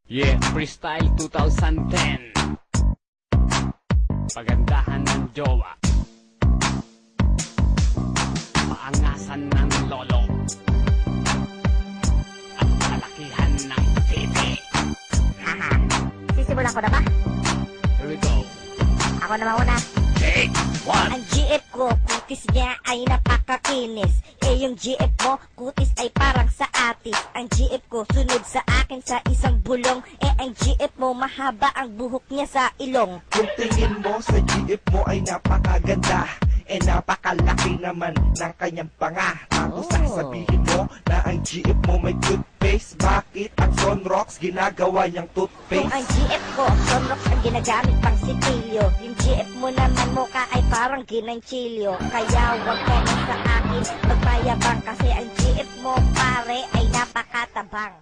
Yeah, Freestyle 2010. Pagandahan ng jowa, paangasan ng lolo, at kalakihan ng titi. Haha, sisimulan ko na ba? Here we go. Ako na mauna. Take one. Ang GF ko, kutis niya ay napakakinis. Yung GF mo, kutis ay parang sa atis. Ang GF ko, sunod sa akin sa isang bulong. Ang GF mo, mahaba ang buhok niya sa ilong. Kung tingin mo sa GF mo ay napakaganda, napakalaki naman ng kanyang panga. Tapos sasabihin mo na ang GF mo may good face. Bakit ang Sunrocks ginagawa niyang toothpaste? Kung ang GF ko, Sunrocks ang ginagamit pang sitilyo. Yung GF mo naman mukha ay parang ginanchilyo. Kaya wag ka na sa akin magpayabang, kasi ang GF mo pare ay napakatabang.